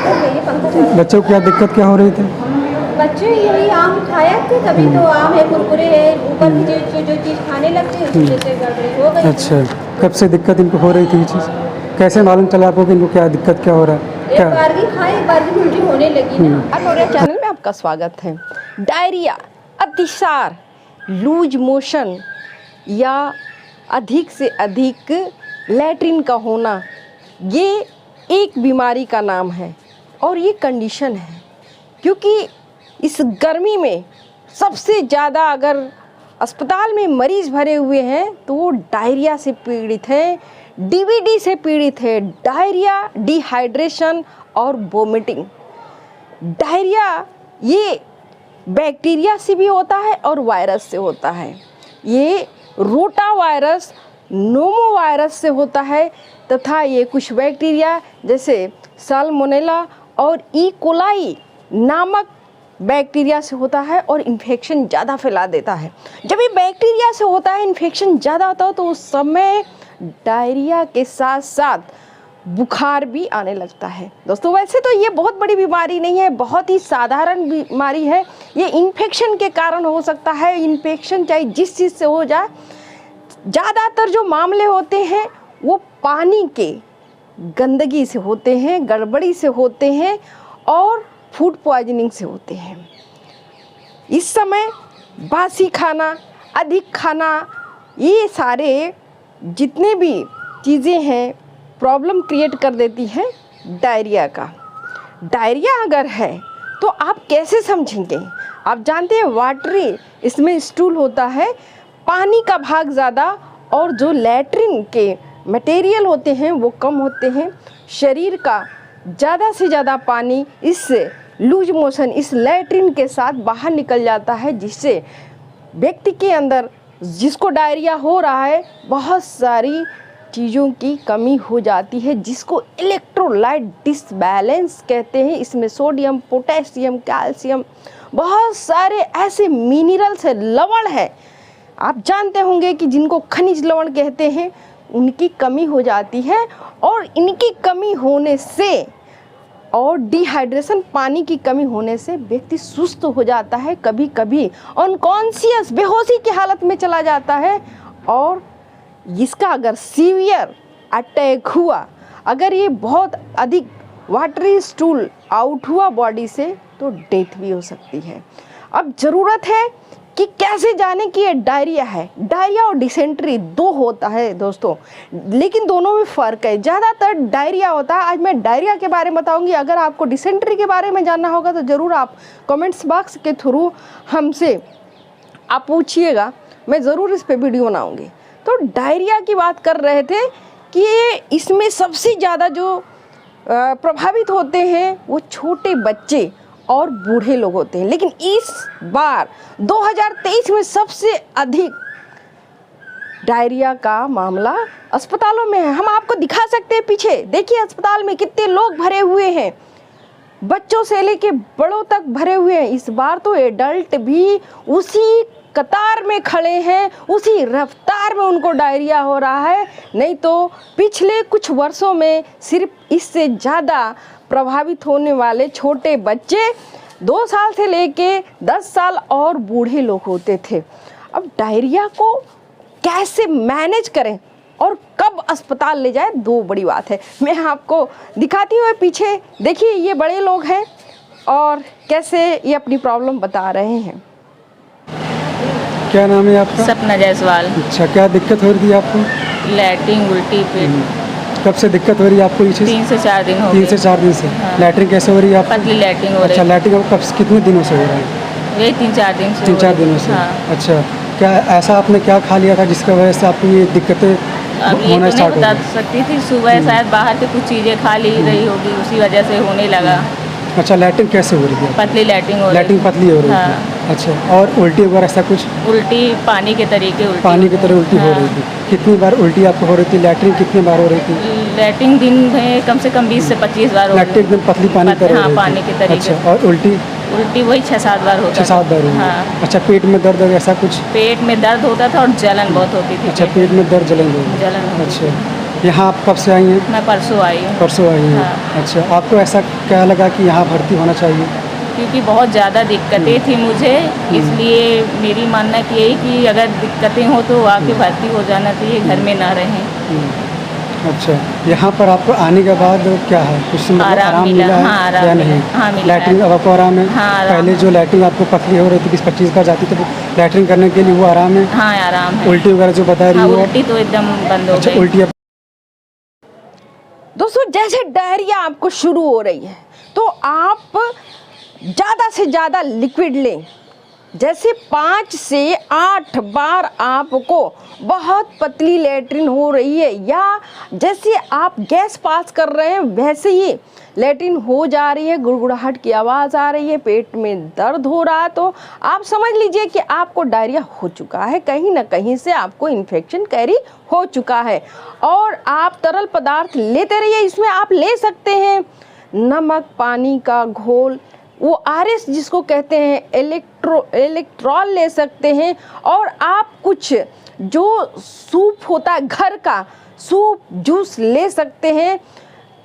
ये पंखा चल रहा है। बच्चों को क्या दिक्कत क्या हो रही थी? बच्चे यही आम खाया थे, कभी तो आम है, कुरकुरे है, ऊपर की जो चीज़ खाने लगते हैं उससे से गड़बड़ी हो गई। अच्छा, कब से दिक्कत इनको हो रही थी ये चीज़? कैसे मालूम चला आपको कि इनको क्या दिक्कत क्या हो रहा है? एक बार भी खाए, एक बार भी उल्टी होने लगी ना। मेरे चैनल में आपका स्वागत है। डायरिया, अतिसार, लूज मोशन या अधिक से अधिक लैट्रिन का होना, ये एक बीमारी का नाम है और ये कंडीशन है। क्योंकि इस गर्मी में सबसे ज़्यादा अगर अस्पताल में मरीज़ भरे हुए हैं तो वो डायरिया से पीड़ित हैं, डीवीडी से पीड़ित है, डायरिया, डिहाइड्रेशन और वोमिटिंग। डायरिया ये बैक्टीरिया से भी होता है और वायरस से होता है। ये रोटा वायरस, नोमो वायरस से होता है तथा ये कुछ बैक्टीरिया जैसे साल्मोनेला और ई कोलाई नामक बैक्टीरिया से होता है और इन्फेक्शन ज़्यादा फैला देता है। जब ये बैक्टीरिया से होता है, इन्फेक्शन ज़्यादा होता है तो उस समय डायरिया के साथ साथ बुखार भी आने लगता है। दोस्तों वैसे तो ये बहुत बड़ी बीमारी नहीं है, बहुत ही साधारण बीमारी है। ये इन्फेक्शन के कारण हो सकता है। इन्फेक्शन चाहे जिस चीज़ से हो जाए, ज़्यादातर जो मामले होते हैं वो पानी के गंदगी से होते हैं, गड़बड़ी से होते हैं और फूड पॉइजनिंग से होते हैं। इस समय बासी खाना, अधिक खाना, ये सारे जितने भी चीज़ें हैं प्रॉब्लम क्रिएट कर देती हैं डायरिया का। डायरिया अगर है तो आप कैसे समझेंगे? आप जानते हैं वाटरी इसमें स्टूल होता है, पानी का भाग ज़्यादा और जो लैट्रिन के मटेरियल होते हैं वो कम होते हैं। शरीर का ज़्यादा से ज़्यादा पानी इस लूज मोशन, इस लैट्रिन के साथ बाहर निकल जाता है, जिससे व्यक्ति के अंदर जिसको डायरिया हो रहा है बहुत सारी चीज़ों की कमी हो जाती है, जिसको इलेक्ट्रोलाइट डिसबैलेंस कहते हैं। इसमें सोडियम, पोटेशियम, कैल्शियम, बहुत सारे ऐसे मिनरल्स है, लवण है, आप जानते होंगे कि जिनको खनिज लवण कहते हैं, उनकी कमी हो जाती है। और इनकी कमी होने से और डिहाइड्रेशन, पानी की कमी होने से व्यक्ति सुस्त हो जाता है, कभी कभी अनकॉन्शियस, बेहोशी की हालत में चला जाता है। और इसका अगर सीवियर अटैक हुआ, अगर ये बहुत अधिक वाटरी स्टूल आउट हुआ बॉडी से, तो डेथ भी हो सकती है। अब ज़रूरत है कि कैसे जाने कि ये डायरिया है। डायरिया और डिसेंट्री दो होता है दोस्तों, लेकिन दोनों में फ़र्क है। ज़्यादातर डायरिया होता है। आज मैं डायरिया के बारे में बताऊंगी। अगर आपको डिसेंट्री के बारे में जानना होगा तो ज़रूर आप कमेंट्स बॉक्स के थ्रू हमसे आप पूछिएगा, मैं ज़रूर इस पर वीडियो बनाऊँगी। तो डायरिया की बात कर रहे थे कि इसमें सबसे ज़्यादा जो प्रभावित होते हैं वो छोटे बच्चे और बूढ़े लोग होते हैं। लेकिन इस बार 2023 में सबसे अधिक डायरिया का मामला अस्पतालों में है। हम आपको दिखा सकते हैं, पीछे देखिए अस्पताल में कितने लोग भरे हुए हैं, बच्चों से लेके बड़ों तक भरे हुए हैं। इस बार तो एडल्ट भी उसी कतार में खड़े हैं, उसी रफ्तार में उनको डायरिया हो रहा है। नहीं तो पिछले कुछ वर्षों में सिर्फ इससे ज़्यादा प्रभावित होने वाले छोटे बच्चे 2 साल से लेके 10 साल और बूढ़े लोग होते थे। अब डायरिया को कैसे मैनेज करें और कब अस्पताल ले जाए, दो बड़ी बात है। मैं आपको दिखाती हूँ, पीछे देखिए ये बड़े लोग हैं और कैसे ये अपनी प्रॉब्लम बता रहे हैं। क्या नाम है आपका? सपना जायसवाल। अच्छा, क्या दिक्कत हो रही थी आपको? लैट्रिन, उल्टी, पेट। कब से दिक्कत हो रही है आपको ये चीज़? 3 से 4 दिन हो 3 गए। से 4 दिन से। हाँ। लैट्रिन कैसे हो रही है आपको? पतली लैट्रिन हो रही अच्छा, है। लैट्रिन कब कितने दिनों से हो रहा है? यही 3-4 दिन से। 3-4 दिनों से। हाँ। अच्छा, क्या ऐसा आपने क्या खा लिया था जिसकी वजह से आपको ये दिक्कतें अब ये होना तो नहीं स्टार्ट हो बता गई? सकती थी, सुबह शायद बाहर के कुछ चीज़ें खा ली रही होगी, उसी वजह से होने लगा। अच्छा, लैट्रिन कैसे हो रही है? पतली लैट्रिन हो रही लैट्रिन पतली हो रही हाँ। थी। अच्छा, और उल्टी वगैरह ऐसा कुछ? उल्टी पानी के तरीके उल्टी पानी की तरह उल्टी हो हाँ। रही थी। कितनी बार उल्टी आपको हो रही थी? लैट्रिन कितनी बार हो रही थी? लैट्रिन दिन में कम से कम 20 से 25 बार हो लैट्रिन एकदम पतली पानी की तरह हो हाँ, रही थी। पानी के तरीके। अच्छा, और उल्टी? उल्टी वही 6-7 बार होता 6-7 बार हुई? हाँ। अच्छा, पेट में दर्द ऐसा कुछ? पेट में दर्द होता था और जलन बहुत होती थी। अच्छा, पेट में दर्द जलन हो रही? जलन होती अच्छा, यहाँ आप कब से आई हैं? मैं परसों आई हूँ। परसों आई हैं। हाँ। अच्छा, आपको ऐसा क्या लगा कि यहाँ भर्ती होना चाहिए? क्योंकि बहुत ज़्यादा दिक्कतें थी मुझे, इसलिए मेरी मानना कि यही कि अगर दिक्कतें हो तो आके भर्ती हो जाना चाहिए, घर में ना रहें। अच्छा, यहाँ पर आपको आने के बाद क्या है, कुछ मतलब आराम मिला है? हाँ, आराम या मिला। नहीं? हाँ, मिला है। लैट्रिन अब आपको आराम है? हाँ, आराम पहले है। जो लैट्रिन आपको पतली हो रही थी 20-25 बार जाती थी, तो लैट्रिन करने के लिए वो आराम है? हाँ, आराम है। उल्टी वगैरह जो बता रही हाँ, हो आप? उल्टी तो एकदम बंद हो अच्छा, गई। उल्टी अब दोस्तों, जैसे डायरिया आपको शुरू हो रही है तो आप ज़्यादा से ज़्यादा लिक्विड लें। जैसे 5 से 8 बार आपको बहुत पतली लैट्रिन हो रही है या जैसे आप गैस पास कर रहे हैं वैसे ही लैट्रिन हो जा रही है, गुड़गुड़ाहट की आवाज़ आ रही है, पेट में दर्द हो रहा है, तो आप समझ लीजिए कि आपको डायरिया हो चुका है, कहीं ना कहीं से आपको इन्फेक्शन कैरी हो चुका है। और आप तरल पदार्थ लेते रहिए। इसमें आप ले सकते हैं नमक पानी का घोल, वो RS जिसको कहते हैं, इलेक्ट्रॉल ले सकते हैं। और आप कुछ जो सूप होता है घर का, सूप जूस ले सकते हैं,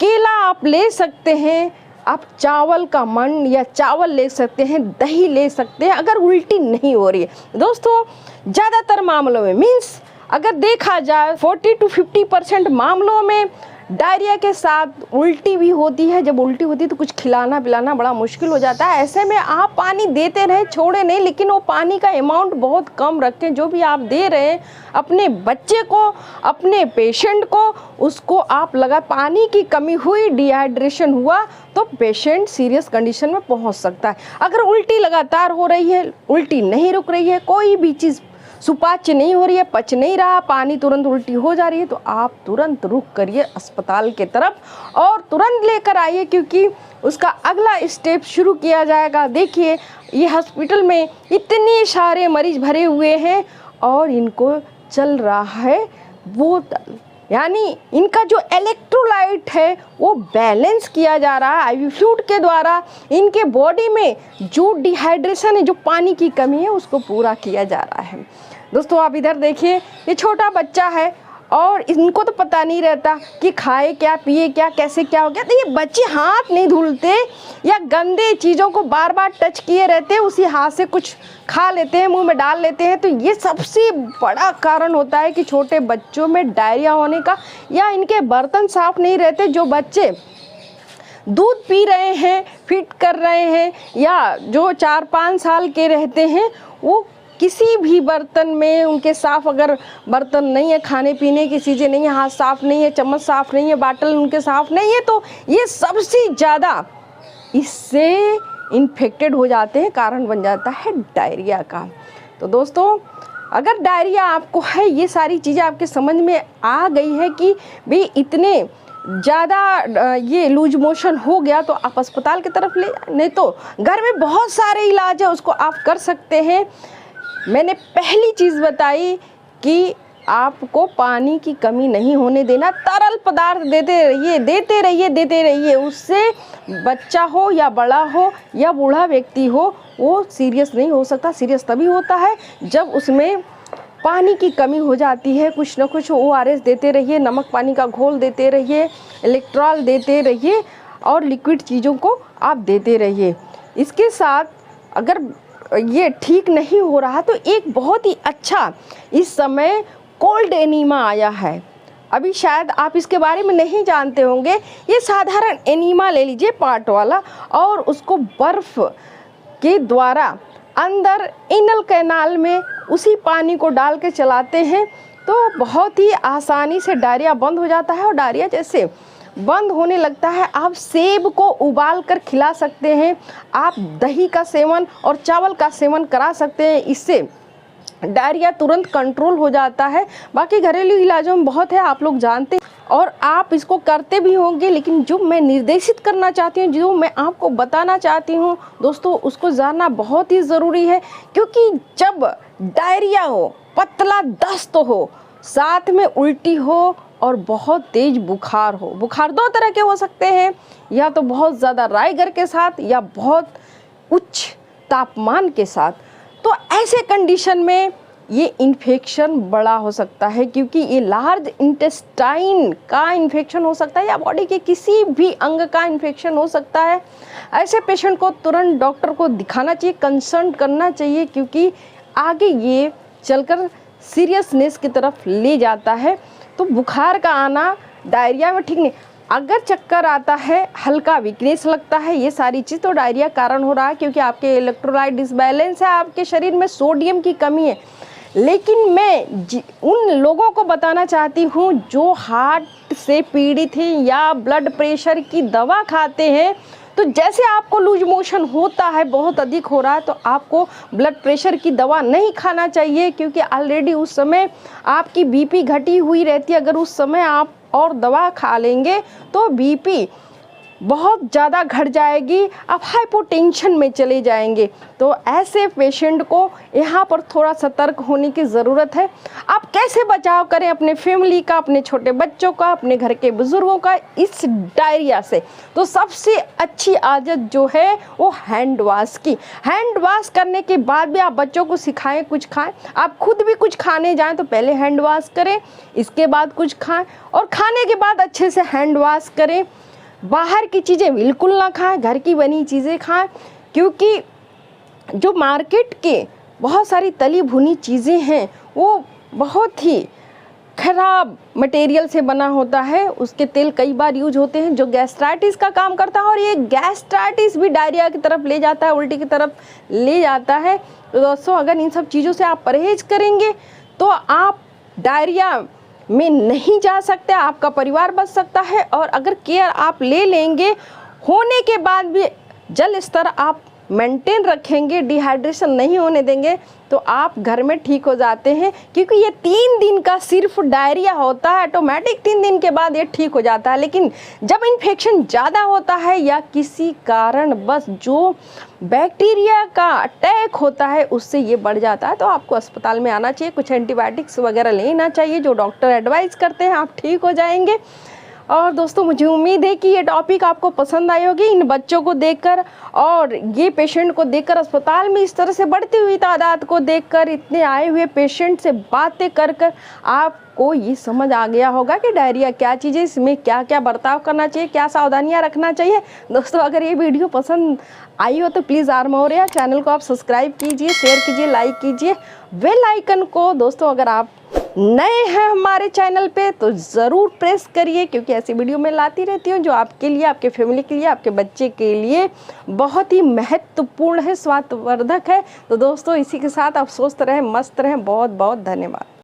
केला आप ले सकते हैं, आप चावल का मंड या चावल ले सकते हैं, दही ले सकते हैं अगर उल्टी नहीं हो रही है। दोस्तों, ज़्यादातर मामलों में मीन्स अगर देखा जाए 40 to 50% मामलों में डायरिया के साथ उल्टी भी होती है। जब उल्टी होती है तो कुछ खिलाना पिलाना बड़ा मुश्किल हो जाता है। ऐसे में आप पानी देते रहें, छोड़े नहीं, लेकिन वो पानी का अमाउंट बहुत कम रखें। जो भी आप दे रहे हैं अपने बच्चे को, अपने पेशेंट को, उसको आप लगा पानी की कमी हुई, डिहाइड्रेशन हुआ तो पेशेंट सीरियस कंडीशन में पहुंच सकता है। अगर उल्टी लगातार हो रही है, उल्टी नहीं रुक रही है, कोई भी चीज़ सुपाच्य नहीं हो रही है, पच नहीं रहा, पानी तुरंत उल्टी हो जा रही है, तो आप तुरंत रुक करिए अस्पताल के तरफ और तुरंत लेकर आइए, क्योंकि उसका अगला स्टेप शुरू किया जाएगा। देखिए, ये हॉस्पिटल में इतने सारे मरीज भरे हुए हैं और इनको चल रहा है बोतल, यानी इनका जो इलेक्ट्रोलाइट है वो बैलेंस किया जा रहा है IV फ्लूइड के द्वारा। इनके बॉडी में जो डिहाइड्रेशन है, जो पानी की कमी है, उसको पूरा किया जा रहा है। दोस्तों, आप इधर देखिए, ये छोटा बच्चा है और इनको तो पता नहीं रहता कि खाए क्या, पिए क्या, कैसे क्या हो गया। तो ये बच्चे हाथ नहीं धुलते या गंदे चीज़ों को बार बार टच किए रहते हैं, उसी हाथ से कुछ खा लेते हैं, मुंह में डाल लेते हैं। तो ये सबसे बड़ा कारण होता है कि छोटे बच्चों में डायरिया होने का। या इनके बर्तन साफ नहीं रहते। जो बच्चे दूध पी रहे हैं, फिट कर रहे हैं, या जो 4-5 साल के रहते हैं, वो किसी भी बर्तन में उनके साफ अगर बर्तन नहीं है, खाने पीने की चीज़ें नहीं है, हाथ साफ नहीं है, चम्मच साफ नहीं है, बाटल उनके साफ नहीं है, तो ये सबसे ज़्यादा इससे इन्फेक्टेड हो जाते हैं, कारण बन जाता है डायरिया का। तो दोस्तों, अगर डायरिया आपको है, ये सारी चीज़ें आपके समझ में आ गई है कि भाई इतने ज़्यादा ये लूज मोशन हो गया, तो आप अस्पताल की तरफ ले, नहीं तो घर में बहुत सारे इलाज है, उसको आप कर सकते हैं। मैंने पहली चीज़ बताई कि आपको पानी की कमी नहीं होने देना, तरल पदार्थ देते रहिए, देते रहिए, देते रहिए। उससे बच्चा हो या बड़ा हो या बूढ़ा व्यक्ति हो, वो सीरियस नहीं हो सकता। सीरियस तभी होता है जब उसमें पानी की कमी हो जाती है। कुछ ना कुछ ORS देते रहिए, नमक पानी का घोल देते रहिए, इलेक्ट्रॉल देते रहिए और लिक्विड चीज़ों को आप देते रहिए। इसके साथ अगर ये ठीक नहीं हो रहा तो एक बहुत ही अच्छा इस समय कोल्ड एनीमा आया है। अभी शायद आप इसके बारे में नहीं जानते होंगे। ये साधारण एनीमा ले लीजिए, पार्ट वाला, और उसको बर्फ़ के द्वारा अंदर एनल कैनाल में उसी पानी को डाल के चलाते हैं तो बहुत ही आसानी से डायरिया बंद हो जाता है। और डायरिया जैसे बंद होने लगता है, आप सेब को उबाल कर खिला सकते हैं, आप दही का सेवन और चावल का सेवन करा सकते हैं। इससे डायरिया तुरंत कंट्रोल हो जाता है। बाकी घरेलू इलाजों में बहुत है, आप लोग जानते हैं और आप इसको करते भी होंगे। लेकिन जो मैं निर्देशित करना चाहती हूँ, जो मैं आपको बताना चाहती हूँ दोस्तों, उसको जानना बहुत ही ज़रूरी है। क्योंकि जब डायरिया हो, पतला दस्त हो, साथ में उल्टी हो और बहुत तेज बुखार हो, बुखार 2 तरह के हो सकते हैं, या तो बहुत ज़्यादा राइगर के साथ या बहुत उच्च तापमान के साथ। तो ऐसे कंडीशन में ये इन्फेक्शन बड़ा हो सकता है, क्योंकि ये लार्ज इंटेस्टाइन का इन्फेक्शन हो सकता है या बॉडी के किसी भी अंग का इन्फेक्शन हो सकता है। ऐसे पेशेंट को तुरंत डॉक्टर को दिखाना चाहिए, कंसल्ट करना चाहिए, क्योंकि आगे ये चलकर सीरियसनेस की तरफ ले जाता है। तो बुखार का आना डायरिया में ठीक नहीं, अगर चक्कर आता है, हल्का वीकनेस लगता है, ये सारी चीज़ तो डायरिया कारण हो रहा है, क्योंकि आपके इलेक्ट्रोलाइट डिसबैलेंस है, आपके शरीर में सोडियम की कमी है। लेकिन मैं उन लोगों को बताना चाहती हूँ जो हार्ट से पीड़ित हैं या ब्लड प्रेशर की दवा खाते हैं, तो जैसे आपको लूज मोशन होता है, बहुत अधिक हो रहा है, तो आपको ब्लड प्रेशर की दवा नहीं खाना चाहिए, क्योंकि ऑलरेडी उस समय आपकी बीपी घटी हुई रहती है। अगर उस समय आप और दवा खा लेंगे तो बीपी बहुत ज़्यादा घट जाएगी, आप हाइपोटेंशन में चले जाएंगे। तो ऐसे पेशेंट को यहाँ पर थोड़ा सतर्क होने की ज़रूरत है। आप कैसे बचाव करें अपने फैमिली का, अपने छोटे बच्चों का, अपने घर के बुज़ुर्गों का इस डायरिया से? तो सबसे अच्छी आदत जो है वो हैंड वॉश की। हैंड वॉश करने के बाद भी आप बच्चों को सिखाएं, कुछ खाएं, आप खुद भी कुछ खाने जाएं तो पहले हैंड वॉश करें, इसके बाद कुछ खाएं, और खाने के बाद अच्छे से हैंड वॉश करें। बाहर की चीज़ें बिल्कुल ना खाएं, घर की बनी चीज़ें खाएं, क्योंकि जो मार्केट के बहुत सारी तली भुनी चीज़ें हैं वो बहुत ही ख़राब मटेरियल से बना होता है। उसके तेल कई बार यूज होते हैं जो गैस्ट्राइटिस का काम करता है, और ये गैस्ट्राइटिस भी डायरिया की तरफ ले जाता है, उल्टी की तरफ ले जाता है। तो दोस्तों, अगर इन सब चीज़ों से आप परहेज करेंगे तो आप डायरिया में नहीं जा सकते, आपका परिवार बच सकता है। और अगर केयर आप ले लेंगे, होने के बाद भी जल स्तर आप मेंटेन रखेंगे, डिहाइड्रेशन नहीं होने देंगे, तो आप घर में ठीक हो जाते हैं। क्योंकि ये 3 दिन का सिर्फ डायरिया होता है, ऑटोमेटिक 3 दिन के बाद ये ठीक हो जाता है। लेकिन जब इन्फेक्शन ज़्यादा होता है या किसी कारण बस जो बैक्टीरिया का अटैक होता है उससे ये बढ़ जाता है, तो आपको अस्पताल में आना चाहिए, कुछ एंटीबायोटिक्स वगैरह लेना चाहिए जो डॉक्टर एडवाइस करते हैं, आप ठीक हो जाएंगे। और दोस्तों, मुझे उम्मीद है कि ये टॉपिक आपको पसंद आई होगी। इन बच्चों को देखकर और ये पेशेंट को देखकर, अस्पताल में इस तरह से बढ़ती हुई तादाद को देखकर, इतने आए हुए पेशेंट से बातें कर कर आपको ये समझ आ गया होगा कि डायरिया क्या चीज़ है, इसमें क्या क्या बर्ताव करना चाहिए, क्या सावधानियां रखना चाहिए। दोस्तों, अगर ये वीडियो पसंद आई हो तो प्लीज़ आर मौर्या चैनल को आप सब्सक्राइब कीजिए, शेयर कीजिए, लाइक कीजिए, बेल आइकन को। दोस्तों, अगर आप नए हैं हमारे चैनल पे तो ज़रूर प्रेस करिए, क्योंकि ऐसी वीडियो मैं लाती रहती हूँ जो आपके लिए, आपके फैमिली के लिए, आपके बच्चे के लिए बहुत ही महत्वपूर्ण है, स्वास्थ्यवर्धक है। तो दोस्तों, इसी के साथ आप स्वस्थ रहें, मस्त रहें। बहुत बहुत धन्यवाद।